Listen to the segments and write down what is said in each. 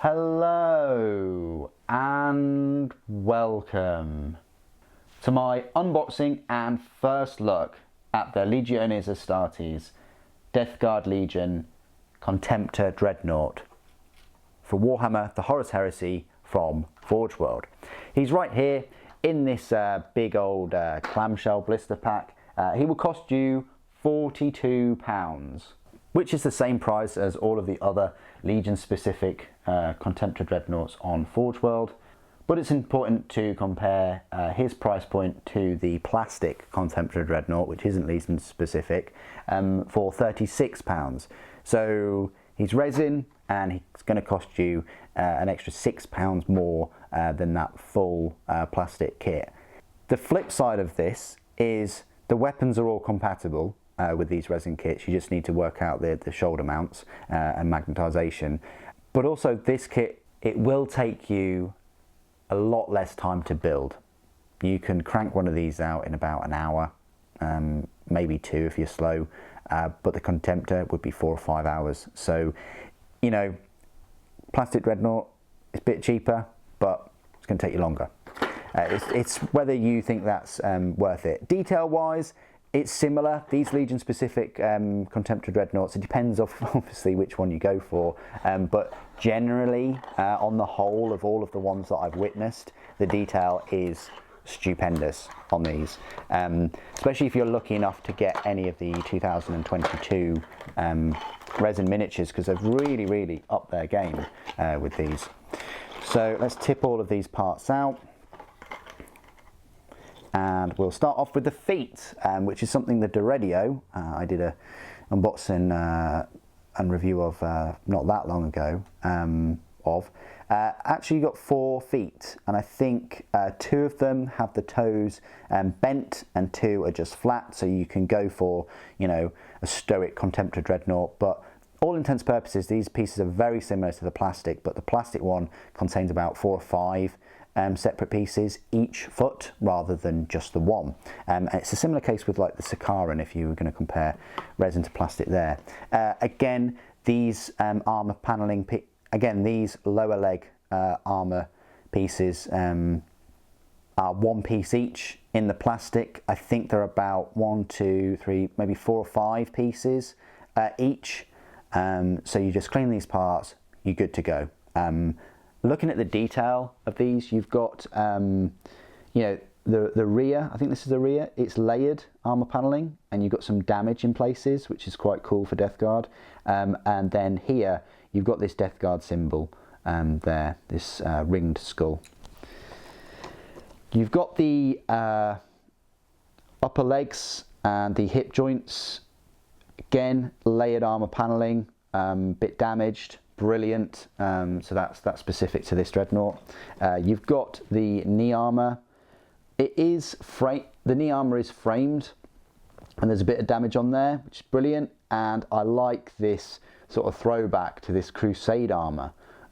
Hello and welcome to my unboxing and first look at the Legiones Astartes Death Guard Legion Contemptor Dreadnought for Warhammer the Horus Heresy from Forge World. He's right here in this big old clamshell blister pack. He will cost you £42, which is the same price as all of the other Legion specific Contemptor Dreadnoughts on Forge World. But it's important to compare his price point to the plastic Contemptor Dreadnought, which isn't Legion specific, for £36. So he's resin and he's going to cost you an extra £6 more than that full plastic kit. The flip side of this is the weapons are all compatible with these resin kits. You just need to work out the shoulder mounts and magnetisation. But also this kit, it will take you a lot less time to build. You can crank one of these out in about an hour, maybe two if you're slow, but the Contemptor would be 4 or 5 hours. So, you know, plastic Dreadnought is a bit cheaper, but it's going to take you longer. It's whether you think that's worth it. Detail wise, it's similar. These Legion specific Contemptor Dreadnoughts, it depends obviously which one you go for, but generally on the whole of all of the ones that I've witnessed, the detail is stupendous on these, especially if you're lucky enough to get any of the 2022 resin miniatures, because they've really upped their game with these. So let's tip all of these parts out. And we'll start off with the feet, which is something the Dreadnought I did a unboxing and review of not that long ago actually got 4 feet, and I think 2 of them have the toes bent and 2 are just flat, so you can go for, you know, a stoic Contemptor Dreadnought. But all intents and purposes, these pieces are very similar to the plastic, but the plastic one contains about 4 or 5 separate pieces each foot rather than just the one. And it's a similar case with like the Sakaran if you were going to compare resin to plastic there. Again, these armour panelling, again these lower leg armour pieces are 1 piece each. In the plastic, I think they're about 1, 2, 3, maybe 4 or 5 pieces each. So you just clean these parts, you're good to go. Looking at the detail of these, you've got, you know, the rear, I think this is the rear, it's layered armour panelling, and you've got some damage in places, which is quite cool for Death Guard. And then here, you've got this Death Guard symbol there, this ringed skull. You've got the upper legs and the hip joints, again, layered armour panelling, bit damaged. Brilliant. So that's specific to this Dreadnought. You've got the knee armour. It is the knee armour is framed, and there's a bit of damage on there, which is brilliant. And I like this sort of throwback to this Crusade armour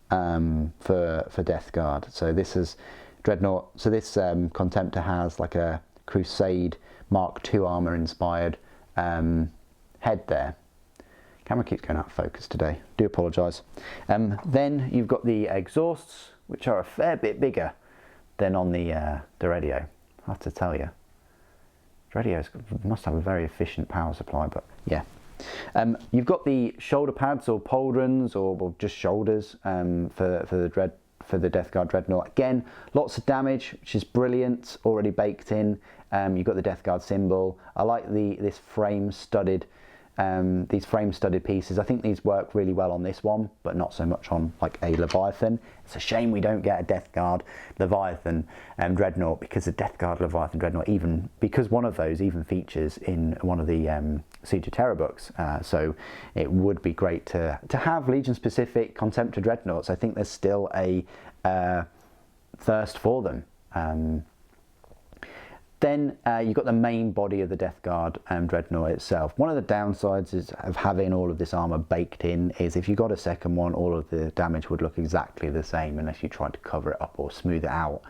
for Death Guard. So this is Dreadnought. So this Contemptor has like a Crusade Mark II armour inspired head there. Camera keeps going out of focus today, do apologise. Then you've got the exhausts, which are a fair bit bigger than on the Dreadnought, I have to tell you. Dreadnought must have a very efficient power supply, but yeah. You've got the shoulder pads or pauldrons or just shoulders for the Death Guard Dreadnought. Again, lots of damage, which is brilliant, already baked in. You've got the Death Guard symbol. I like this frame studded. These frame studded pieces, I think these work really well on this one, but not so much on like a Leviathan. It's a shame we don't get a Death Guard Leviathan Dreadnought, because the Death Guard Leviathan Dreadnought, because one of those even features in one of the Siege of Terror books, so it would be great to have Legion specific Contemptor Dreadnoughts. I think there's still a thirst for them. Then you've got the main body of the Death Guard Dreadnought itself. One of the downsides of having all of this armour baked in is if you got a second one, all of the damage would look exactly the same unless you tried to cover it up or smooth it out,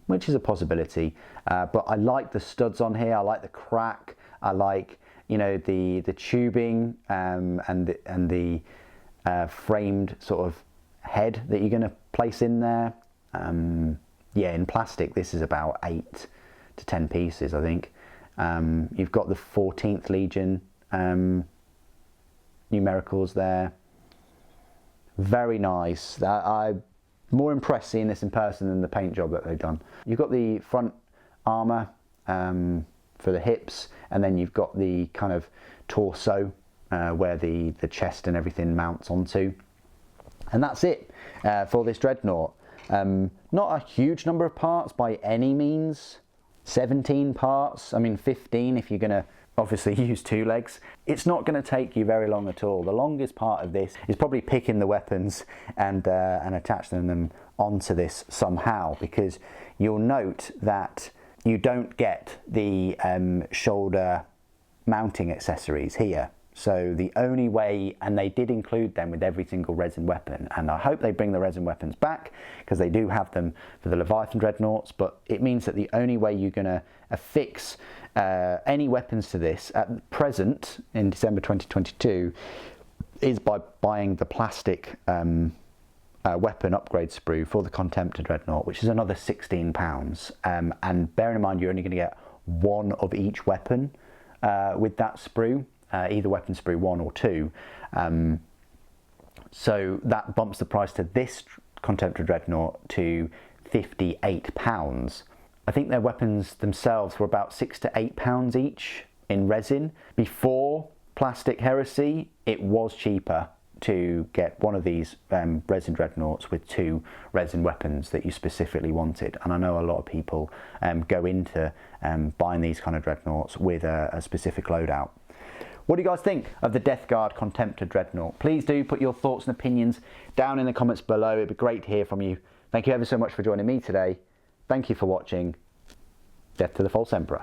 which is a possibility. But I like the studs on here, I like the crack, I like, you know, the tubing and the framed sort of head that you're going to place in there. Yeah, in plastic this is about 8 to 10 pieces, I think. You've got the 14th Legion numericals there. Very nice. I'm more impressed seeing this in person than the paint job that they've done. You've got the front armour for the hips, and then you've got the kind of torso where the chest and everything mounts onto. And that's it for this Dreadnought. Not a huge number of parts by any means. 17 parts, I mean 15 if you're going to obviously use 2 legs. It's not going to take you very long at all. The longest part of this is probably picking the weapons and attaching them onto this somehow, because you'll note that you don't get the shoulder mounting accessories here. So the only way, and they did include them with every single resin weapon, and I hope they bring the resin weapons back because they do have them for the Leviathan Dreadnoughts, but it means that the only way you're going to affix any weapons to this at present in December 2022 is by buying the plastic weapon upgrade sprue for the Contemptor Dreadnought, which is another £16. And bearing in mind you're only going to get 1 of each weapon with that sprue. Either weapon sprue 1 or 2, so that bumps the price to this Contemptor Dreadnought to £58. I think their weapons themselves were about £6 to £8 each in resin. Before Plastic Heresy, it was cheaper to get one of these resin Dreadnoughts with 2 resin weapons that you specifically wanted, and I know a lot of people go into buying these kind of Dreadnoughts with a specific loadout. What do you guys think of the Death Guard Contemptor Dreadnought? Please do put your thoughts and opinions down in the comments below. It'd be great to hear from you. Thank you ever so much for joining me today. Thank you for watching. Death to the False Emperor.